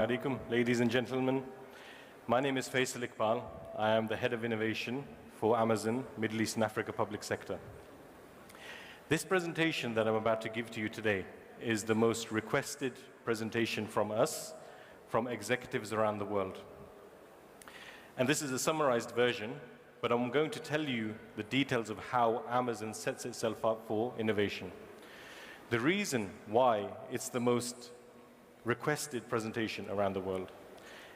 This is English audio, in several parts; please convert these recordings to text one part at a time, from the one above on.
Alaikum, ladies and gentlemen. My name is Faisul Iqbal. I am the head of innovation for Amazon, Middle East and Africa Public Sector. This presentation that I'm about to give to you today is the most requested presentation from us, from executives around the world. And this is a summarized version, but I'm going to tell you the details of how Amazon sets itself up for innovation. The reason why it's the most requested presentation around the world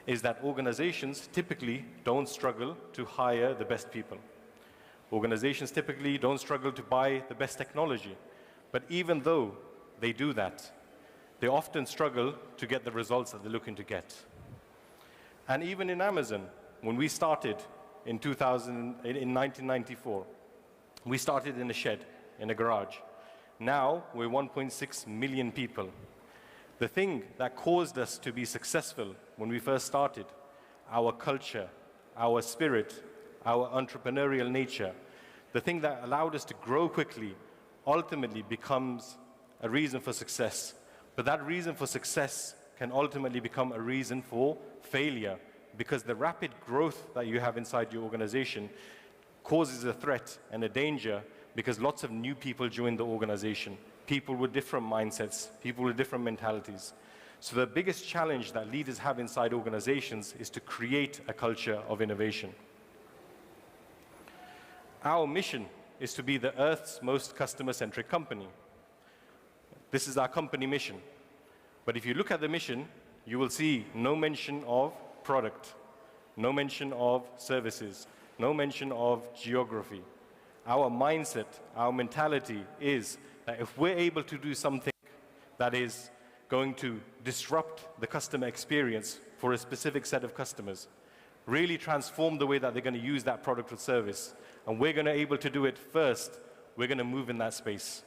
is that organizations typically don't struggle to hire the best people. Organizations typically don't struggle to buy the best technology. But even though they do that, they often struggle to get the results that they're looking to get. And even in Amazon, when we started in 1994, we started in a shed, in a garage. Now we're 1.6 million people. The thing that caused us to be successful when we first started, our culture, our spirit, our entrepreneurial nature, the thing that allowed us to grow quickly ultimately becomes a reason for success. But that reason for success can ultimately become a reason for failure, because the rapid growth that you have inside your organization causes a threat and a danger, because lots of new people join the organization. People with different mindsets, people with different mentalities. So the biggest challenge that leaders have inside organizations is to create a culture of innovation. Our mission is to be the Earth's most customer-centric company. This is our company mission. But if you look at the mission, you will see no mention of product, no mention of services, no mention of geography. Our mindset, our mentality is that if we're able to do something that is going to disrupt the customer experience for a specific set of customers, really transform the way that they're going to use that product or service, and we're going to be able to do it first, we're going to move in that space.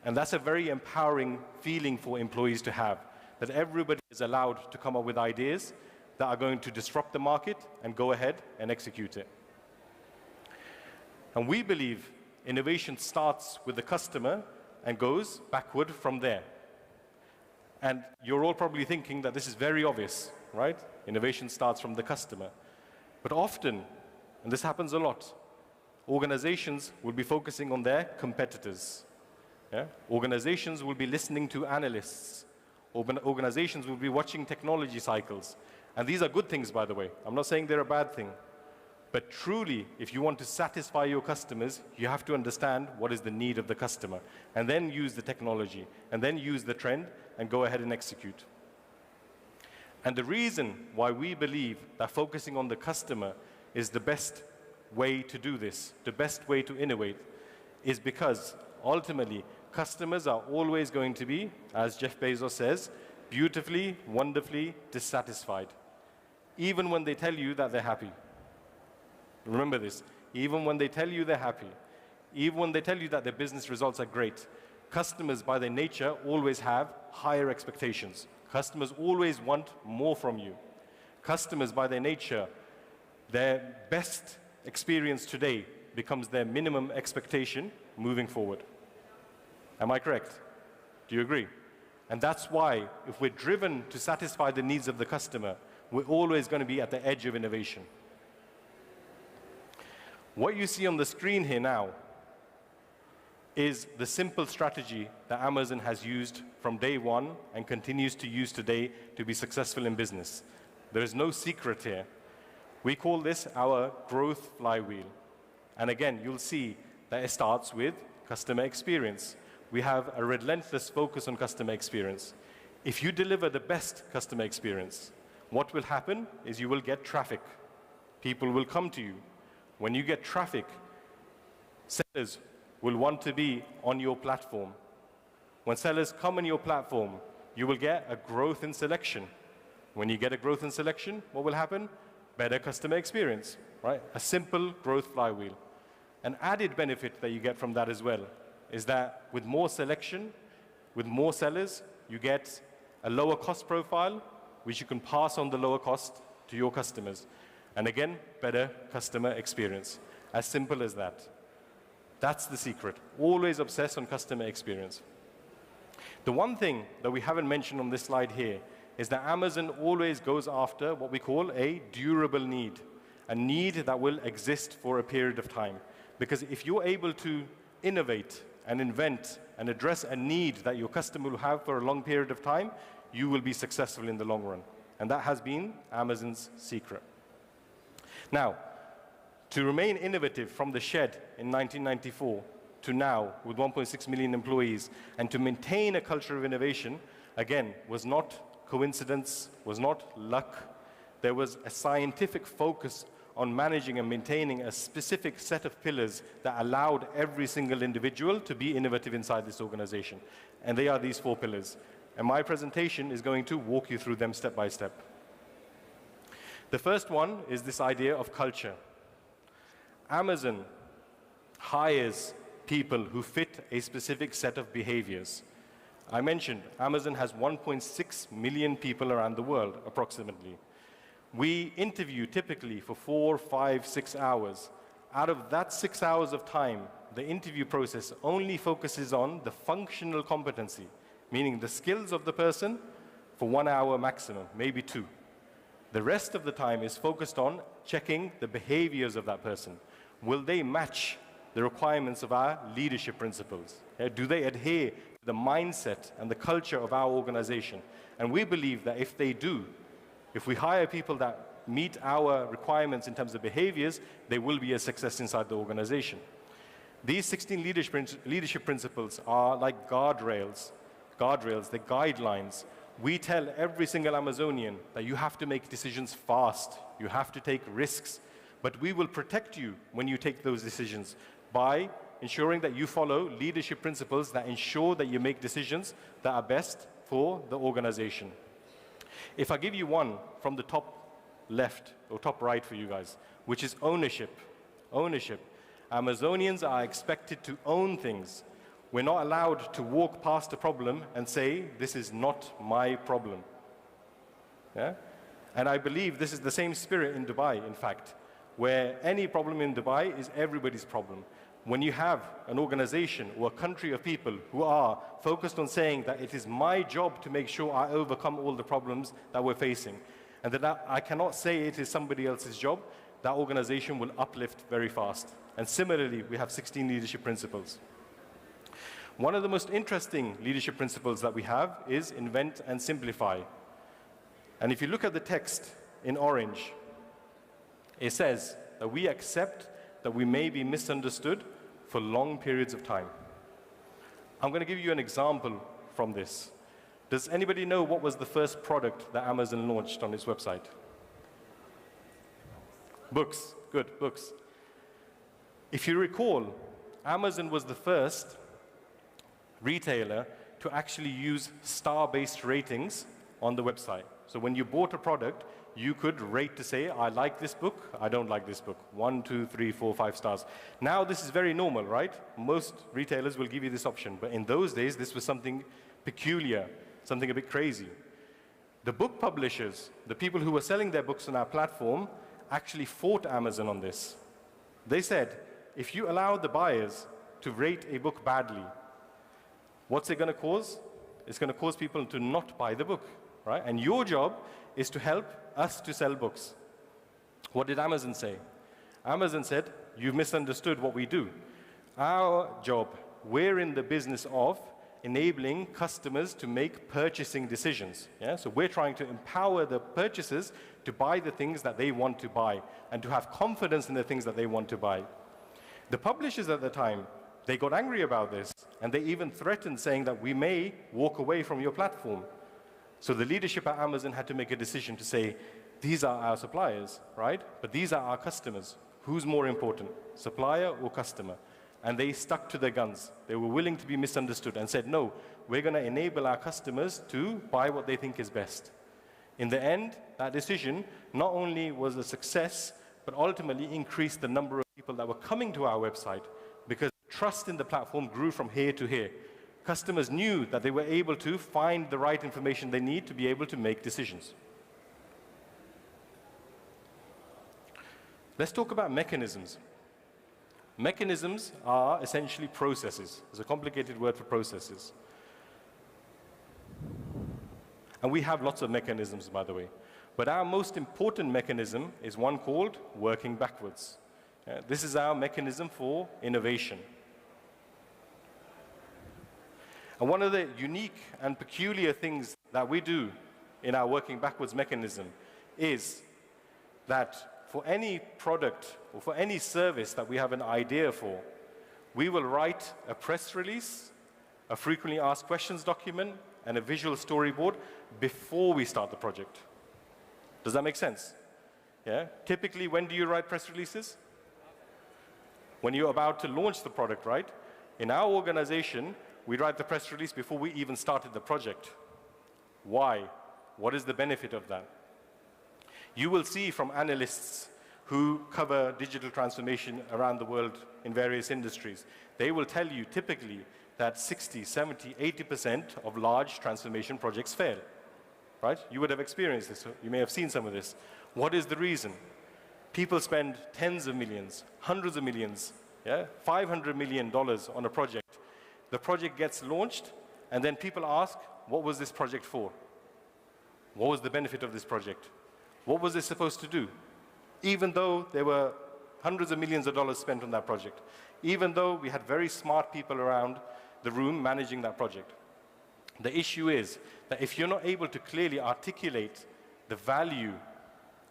And that's a very empowering feeling for employees to have, that everybody is allowed to come up with ideas that are going to disrupt the market and go ahead and execute it. And we believe innovation starts with the customer and goes backward from there. And you're all probably thinking that this is very obvious, right? Innovation starts from the customer. But often, and this happens a lot, organizations will be focusing on their competitors. Yeah? Organizations will be listening to analysts. Organizations will be watching technology cycles. And these are good things, by the way. I'm not saying they're a bad thing. But truly, if you want to satisfy your customers, you have to understand what is the need of the customer, and then use the technology, and then use the trend, and go ahead and execute. And the reason why we believe that focusing on the customer is the best way to do this, the best way to innovate, is because ultimately, customers are always going to be, as Jeff Bezos says, beautifully, wonderfully dissatisfied, even when they tell you that they're happy. Remember this, even when they tell you they're happy, even when they tell you that their business results are great, customers by their nature always have higher expectations. Customers always want more from you. Customers by their nature, their best experience today becomes their minimum expectation moving forward. Am I correct? Do you agree? And that's why if we're driven to satisfy the needs of the customer, we're always going to be at the edge of innovation. What you see on the screen here now is the simple strategy that Amazon has used from day one and continues to use today to be successful in business. There is no secret here. We call this our growth flywheel. And again, you'll see that it starts with customer experience. We have a relentless focus on customer experience. If you deliver the best customer experience, what will happen is you will get traffic. People will come to you. When you get traffic, sellers will want to be on your platform. When sellers come on your platform, you will get a growth in selection. When you get a growth in selection, what will happen? Better customer experience, right? A simple growth flywheel. An added benefit that you get from that as well is that with more selection, with more sellers, you get a lower cost profile, which you can pass on the lower cost to your customers. And again, better customer experience. As simple as that. That's the secret. Always obsess on customer experience. The one thing that we haven't mentioned on this slide here is that Amazon always goes after what we call a durable need, a need that will exist for a period of time. Because if you're able to innovate and invent and address a need that your customer will have for a long period of time, you will be successful in the long run. And that has been Amazon's secret. Now, to remain innovative from the shed in 1994 to now with 1.6 million employees, and to maintain a culture of innovation, again, was not coincidence, was not luck. There was a scientific focus on managing and maintaining a specific set of pillars that allowed every single individual to be innovative inside this organization. And they are these 4 pillars. And my presentation is going to walk you through them step by step. The first one is this idea of culture. Amazon hires people who fit a specific set of behaviors. I mentioned Amazon has 1.6 million people around the world, approximately. We interview typically for 4, 5, 6 hours. Out of that 6 hours of time, the interview process only focuses on the functional competency, meaning the skills of the person, for 1 hour maximum, maybe 2. The rest of the time is focused on checking the behaviors of that person. Will they match the requirements of our leadership principles? Do they adhere to the mindset and the culture of our organization? And we believe that if they do, if we hire people that meet our requirements in terms of behaviors, they will be a success inside the organization. These 16 leadership principles are like guardrails, they're guidelines. We tell every single Amazonian that you have to make decisions fast, you have to take risks, but we will protect you when you take those decisions by ensuring that you follow leadership principles that ensure that you make decisions that are best for the organization. If I give you one from the top left or top right for you guys, which is ownership. Ownership. Amazonians are expected to own things. We're not allowed to walk past a problem and say, this is not my problem. Yeah? And I believe this is the same spirit in Dubai, in fact, where any problem in Dubai is everybody's problem. When you have an organization or a country of people who are focused on saying that it is my job to make sure I overcome all the problems that we're facing, and that I cannot say it is somebody else's job, that organization will uplift very fast. And similarly, we have 16 leadership principles. One of the most interesting leadership principles that we have is invent and simplify. And if you look at the text in orange, it says that we accept that we may be misunderstood for long periods of time. I'm going to give you an example from this. Does anybody know what was the first product that Amazon launched on its website? Books. Good, books. If you recall, Amazon was the first retailer to actually use star-based ratings on the website. So when you bought a product, you could rate to say, I like this book, I don't like this book. 1, 2, 3, 4, 5 stars. Now this is very normal, right? Most retailers will give you this option. But in those days, this was something peculiar, something a bit crazy. The book publishers, the people who were selling their books on our platform, actually fought Amazon on this. They said, if you allow the buyers to rate a book badly, what's it going to cause? It's going to cause people to not buy the book, right? And your job is to help us to sell books. What did Amazon say? Amazon said, you've misunderstood what we do. Our job, we're in the business of enabling customers to make purchasing decisions. Yeah? So we're trying to empower the purchasers to buy the things that they want to buy and to have confidence in the things that they want to buy. The publishers at the time, they got angry about this, and they even threatened, saying that we may walk away from your platform. So the leadership at Amazon had to make a decision to say, these are our suppliers, right? But these are our customers. Who's more important, supplier or customer? And they stuck to their guns. They were willing to be misunderstood and said, no, we're going to enable our customers to buy what they think is best. In the end, that decision not only was a success, but ultimately increased the number of people that were coming to our website, because trust in the platform grew from here to here. Customers knew that they were able to find the right information they need to be able to make decisions. Let's talk about mechanisms. Mechanisms are essentially processes. It's a complicated word for processes. And we have lots of mechanisms, by the way. But our most important mechanism is one called working backwards. This is our mechanism for innovation. And one of the unique and peculiar things that we do in our working backwards mechanism is that for any product or for any service that we have an idea for, we will write a press release, a frequently asked questions document, and a visual storyboard before we start the project. Does that make sense? Yeah? Typically, when do you write press releases? When you're about to launch the product, right? In our organization, we write the press release before we even started the project. Why? What is the benefit of that? You will see from analysts who cover digital transformation around the world in various industries, they will tell you typically that 60, 70, 80% of large transformation projects fail. Right? You would have experienced this. You may have seen some of this. What is the reason? People spend tens of millions, hundreds of millions, yeah, $500 million on a project. The project gets launched, and then people ask, what was this project for? What was the benefit of this project? What was it supposed to do? Even though there were hundreds of millions of dollars spent on that project, even though we had very smart people around the room managing that project. The issue is that if you're not able to clearly articulate the value,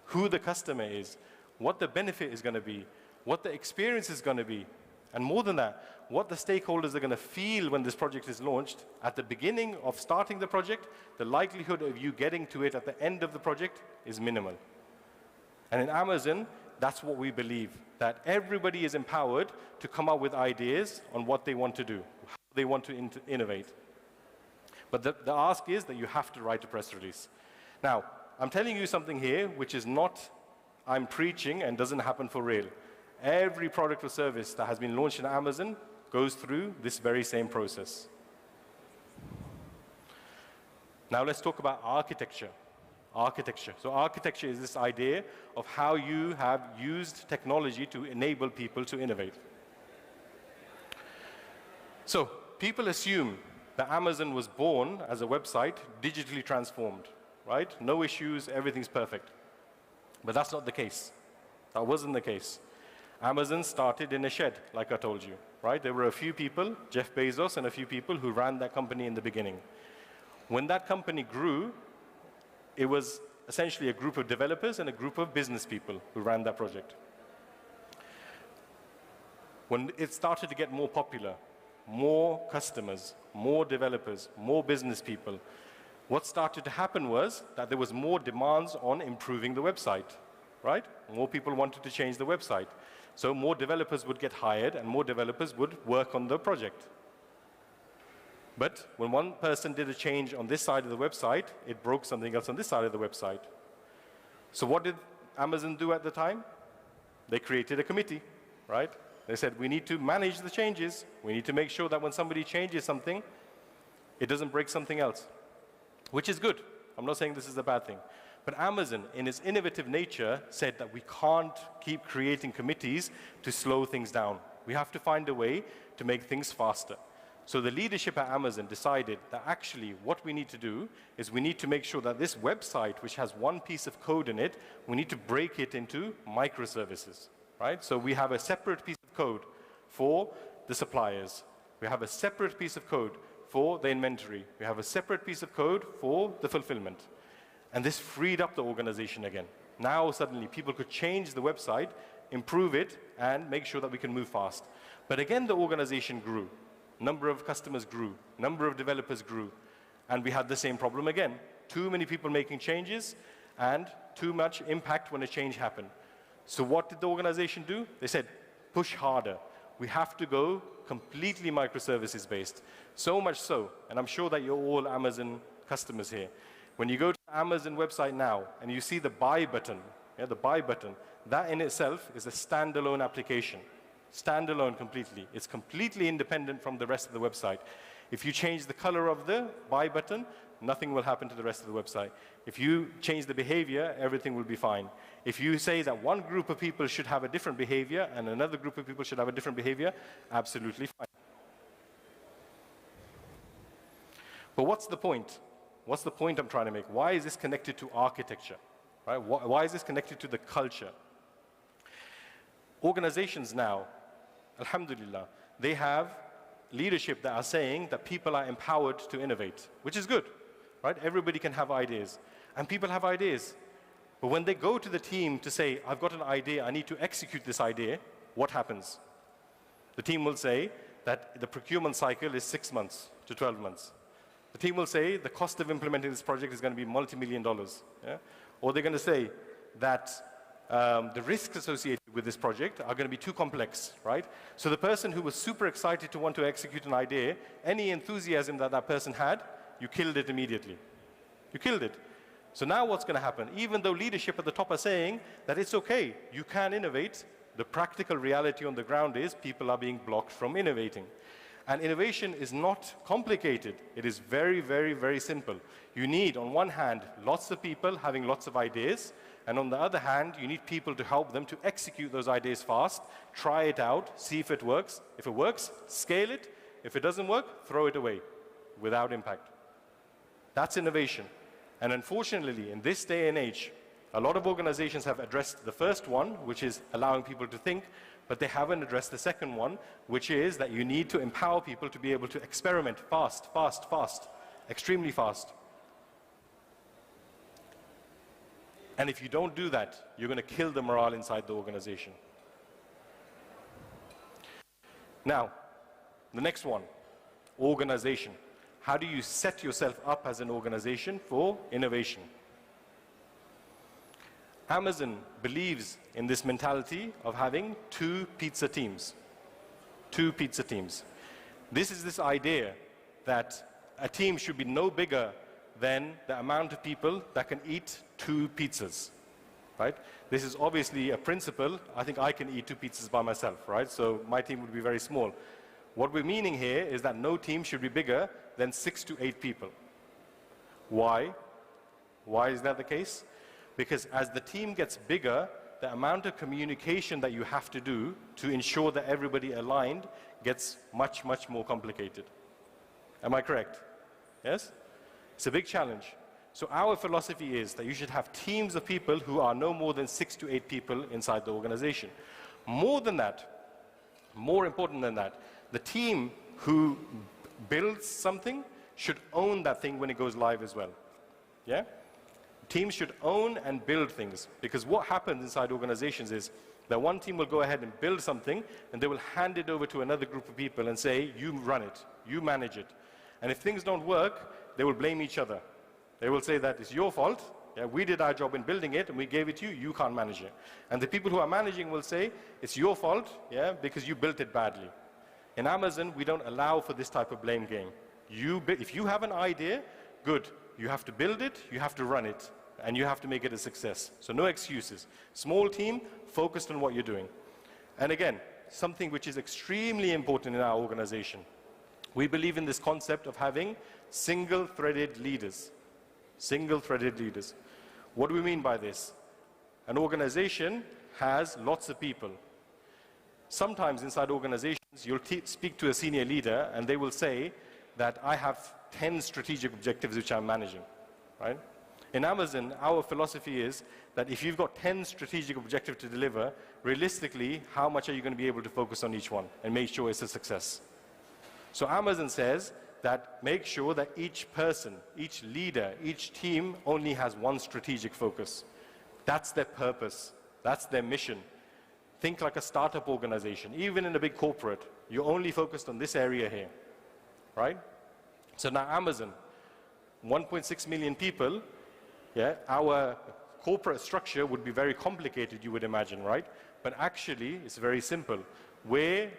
who the customer is, what the benefit is going to be, what the experience is going to be, and more than that, what the stakeholders are going to feel when this project is launched, at the beginning of starting the project, the likelihood of you getting to it at the end of the project is minimal. And in Amazon, that's what we believe, that everybody is empowered to come up with ideas on what they want to do, how they want to innovate. But the ask is that you have to write a press release. Now, I'm telling you something here which is not I'm preaching and doesn't happen for real. Every product or service that has been launched in Amazon goes through this very same process. Now let's talk about architecture. Architecture. So architecture is this idea of how you have used technology to enable people to innovate. So people assume that Amazon was born as a website, digitally transformed, right? No issues, everything's perfect. But that's not the case. That wasn't the case. Amazon started in a shed, like I told you, right? There were a few people, Jeff Bezos and a few people who ran that company in the beginning. When that company grew, it was essentially a group of developers and a group of business people who ran that project. When it started to get more popular, more customers, more developers, more business people, what started to happen was that there was more demands on improving the website, right? More people wanted to change the website. So more developers would get hired and more developers would work on the project. But when one person did a change on this side of the website, it broke something else on this side of the website. So what did Amazon do at the time? They created a committee, right? They said, we need to manage the changes. We need to make sure that when somebody changes something, it doesn't break something else, which is good. I'm not saying this is a bad thing. But Amazon, in its innovative nature, said that we can't keep creating committees to slow things down. We have to find a way to make things faster. So the leadership at Amazon decided that actually what we need to do is we need to make sure that this website, which has one piece of code in it, we need to break it into microservices, right? So we have a separate piece of code for the suppliers. We have a separate piece of code for the inventory. We have a separate piece of code for the fulfillment. And this freed up the organization again. Now suddenly people could change the website, improve it, and make sure that we can move fast. But again, the organization grew. Number of customers grew. Number of developers grew. And we had the same problem again. Too many people making changes and too much impact when a change happened. So what did the organization do? They said, push harder. We have to go completely microservices based. So much so, and I'm sure that you're all Amazon customers here. When you go to the Amazon website now and you see the buy button, the buy button, that in itself is a standalone application. Standalone completely. It's completely independent from the rest of the website. If you change the color of the buy button, nothing will happen to the rest of the website. If you change the behavior, everything will be fine. If you say that one group of people should have a different behavior and another group of people should have a different behavior, absolutely fine. But what's the point? What's the point I'm trying to make? Why is this connected to architecture? Right? Why is this connected to the culture? Organizations now, alhamdulillah, they have leadership that are saying that people are empowered to innovate, which is good, right? Everybody can have ideas, and people have ideas. But when they go to the team to say, I've got an idea, I need to execute this idea, what happens? The team will say that the procurement cycle is 6 months to 12 months. The team will say the cost of implementing this project is going to be multi-million dollars. Yeah? Or they're going to say that the risks associated with this project are going to be too complex, right? So the person who was super excited to want to execute an idea, any enthusiasm that that person had, you killed it immediately. You killed it. So now what's going to happen? Even though leadership at the top are saying that it's okay, you can innovate, the practical reality on the ground is people are being blocked from innovating. And innovation is not complicated. It is very, very, very simple. You need, on one hand, lots of people having lots of ideas, and on the other hand, you need people to help them to execute those ideas fast, try it out, see if it works. If it works, scale it. If it doesn't work, throw it away without impact. That's innovation. And unfortunately, in this day and age, a lot of organizations have addressed the first one, which is allowing people to think, but they haven't addressed the second one, which is that you need to empower people to be able to experiment fast, fast, fast, extremely fast. And if you don't do that, you're going to kill the morale inside the organization. Now, the next one, organization. How do you set yourself up as an organization for innovation? Amazon believes in this mentality of having 2 pizza teams. 2 pizza teams. This is this idea that a team should be no bigger than the amount of people that can eat 2 pizzas, right? This is obviously a principle. I think I can eat 2 pizzas by myself, right? So my team would be very small. What we're meaning here is that no team should be bigger than 6 to 8 people. Why? Why is that the case? Because as the team gets bigger, the amount of communication that you have to do to ensure that everybody aligned gets much, much more complicated. Am I correct? Yes? It's a big challenge. So our philosophy is that you should have teams of people who are no more than 6 to 8 people inside the organization. More than that, more important than that, the team who builds something should own that thing when it goes live as well. Yeah? Teams should own and build things, because what happens inside organizations is that one team will go ahead and build something, and they will hand it over to another group of people and say, you run it, you manage it. And if things don't work, they will blame each other. They will say that it's your fault, yeah, we did our job in building it, and we gave it to you, you can't manage it. And the people who are managing will say, it's your fault, yeah, because you built it badly. In Amazon, we don't allow for this type of blame game. If you have an idea, good. You have to build it, you have to run it, and you have to make it a success. So no excuses. Small team, focused on what you're doing. And again, something which is extremely important in our organization. We believe in this concept of having single-threaded leaders. Single-threaded leaders. What do we mean by this? An organization has lots of people. Sometimes inside organizations, you'll speak to a senior leader, and they will say that I have 10 strategic objectives which I'm managing, right? In Amazon, our philosophy is that if you've got 10 strategic objectives to deliver, realistically, how much are you going to be able to focus on each one and make sure it's a success? So Amazon says that make sure that each person, each leader, each team only has one strategic focus. That's their purpose. That's their mission. Think like a startup organization. Even in a big corporate, you're only focused on this area here, right? So now Amazon, 1.6 million people, yeah, our corporate structure would be very complicated, you would imagine, right? But actually, it's very simple. We're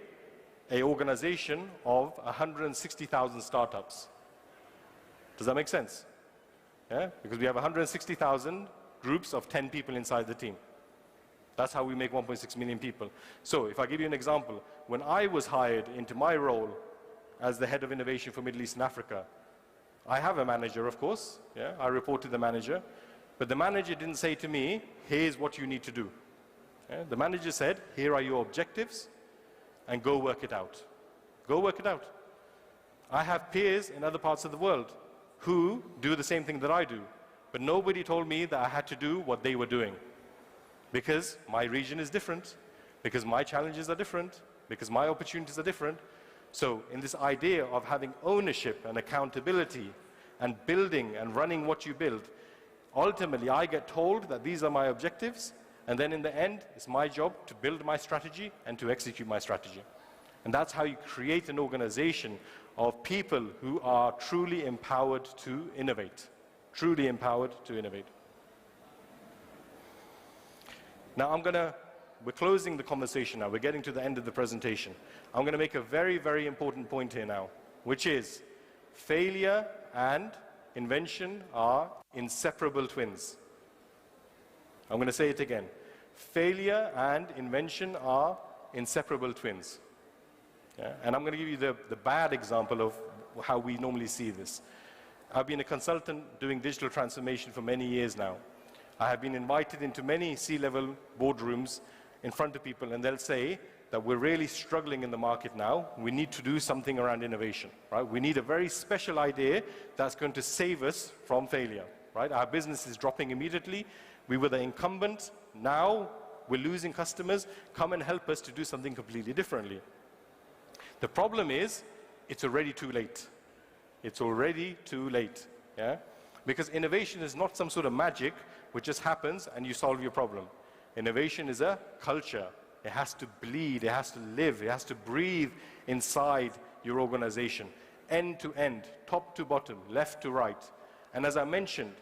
an organization of 160,000 startups. Does that make sense? Yeah? Because we have 160,000 groups of 10 people inside the team. That's how we make 1.6 million people. So if I give you an example, when I was hired into my role as the head of innovation for Middle East and Africa, I have a manager, of course. Yeah? I report to the manager. But the manager didn't say to me, here's what you need to do. Yeah? The manager said, here are your objectives, and go work it out. Go work it out. I have peers in other parts of the world. who do the same thing that I do. But nobody told me that I had to do what they were doing. Because my region is different, because my challenges are different, because my opportunities are different. So in this idea of having ownership and accountability and building and running what you build, ultimately I get told that these are my objectives, and then in the end, it's my job to build my strategy and to execute my strategy. And that's how you create an organization of people who are truly empowered to innovate. Truly empowered to innovate. Now we're closing the conversation now. We're getting to the end of the presentation. I'm going to make a very, very important point here now, which is failure and invention are inseparable twins. I'm going to say it again. Failure and invention are inseparable twins. Yeah? And I'm going to give you the bad example of how we normally see this. I've been a consultant doing digital transformation for many years now. I have been invited into many C-level boardrooms in front of people, and they'll say that we're really struggling in the market now. We need to do something around innovation, right? We need a very special idea that's going to save us from failure, right? Our business is dropping immediately. We were the incumbent. Now we're losing customers. Come and help us to do something completely differently. The problem is, it's already too late. It's already too late, yeah? Because innovation is not some sort of magic which just happens and you solve your problem. Innovation is a culture. It has to bleed, it has to live, it has to breathe inside your organization, end to end, top to bottom, left to right. And as I mentioned,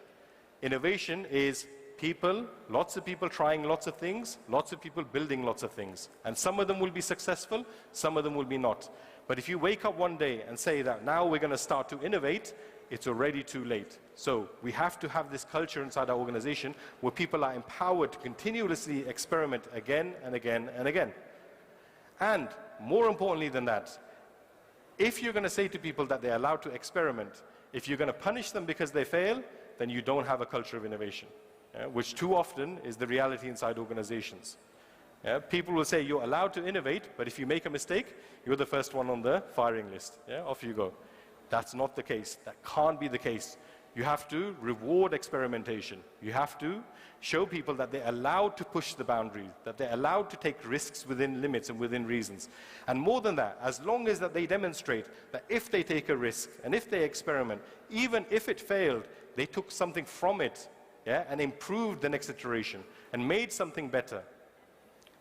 innovation is people, lots of people trying lots of things, lots of people building lots of things. And some of them will be successful, some of them will be not. But if you wake up one day and say that now we're going to start to innovate, it's already too late. So we have to have this culture inside our organization where people are empowered to continuously experiment again and again and again. And more importantly than that, if you're going to say to people that they're allowed to experiment, if you're going to punish them because they fail, then you don't have a culture of innovation, which too often is the reality inside organizations. People will say you're allowed to innovate, but if you make a mistake, you're the first one on the firing list. Off you go. That's not the case. That can't be the case. You have to reward experimentation. You have to show people that they're allowed to push the boundaries, that they're allowed to take risks within limits and within reasons. And more than that, as long as that they demonstrate that if they take a risk and if they experiment, even if it failed, they took something from it, and improved the next iteration and made something better.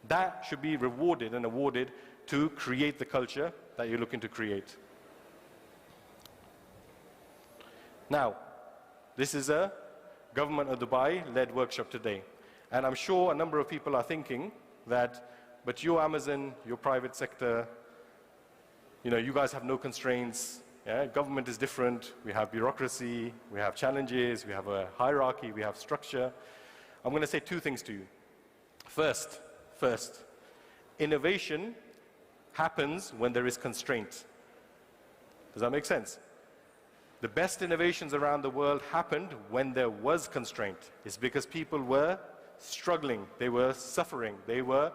That should be rewarded and awarded to create the culture that you're looking to create. Now, this is a Government of Dubai-led workshop today. And I'm sure a number of people are thinking that, but you're Amazon, you're private sector, you guys have no constraints. Government is different. We have bureaucracy, we have challenges, we have a hierarchy, we have structure. I'm going to say two things to you. First, innovation happens when there is constraint. Does that make sense? The best innovations around the world happened when there was constraint. It's because people were struggling, they were suffering, they were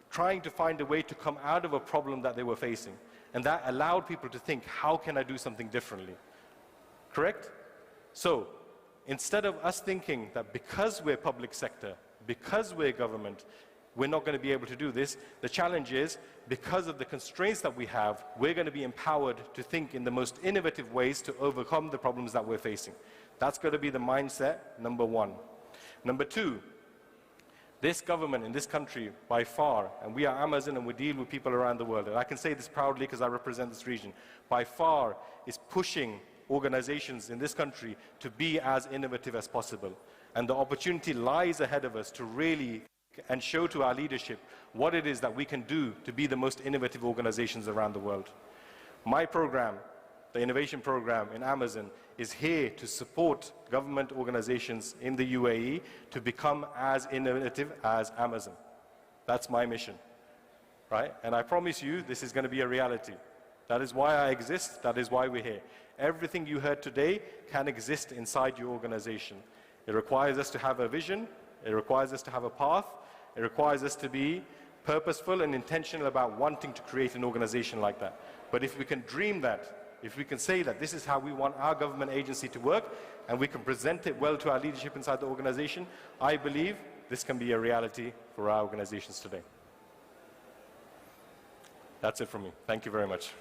trying to find a way to come out of a problem that they were facing. And that allowed people to think, how can I do something differently? Correct? So, instead of us thinking that because we're public sector, because we're government, we're not going to be able to do this, the challenge is, because of the constraints that we have, we're going to be empowered to think in the most innovative ways to overcome the problems that we're facing. That's going to be the mindset, number one. Number two, this government in this country, by far, and we are Amazon and we deal with people around the world, and I can say this proudly because I represent this region, by far is pushing organizations in this country to be as innovative as possible. And the opportunity lies ahead of us to really and show to our leadership what it is that we can do to be the most innovative organizations around the world. My program, the innovation program in Amazon, is here to support government organizations in the UAE to become as innovative as Amazon. That's my mission, right? And I promise you this is going to be a reality. That is why I exist, that is why we're here. Everything you heard today can exist inside your organization. It requires us to have a vision, it requires us to have a path, it requires us to be purposeful and intentional about wanting to create an organization like that. But if we can dream that, if we can say that this is how we want our government agency to work, and we can present it well to our leadership inside the organization, I believe this can be a reality for our organizations today. That's it from me. Thank you very much.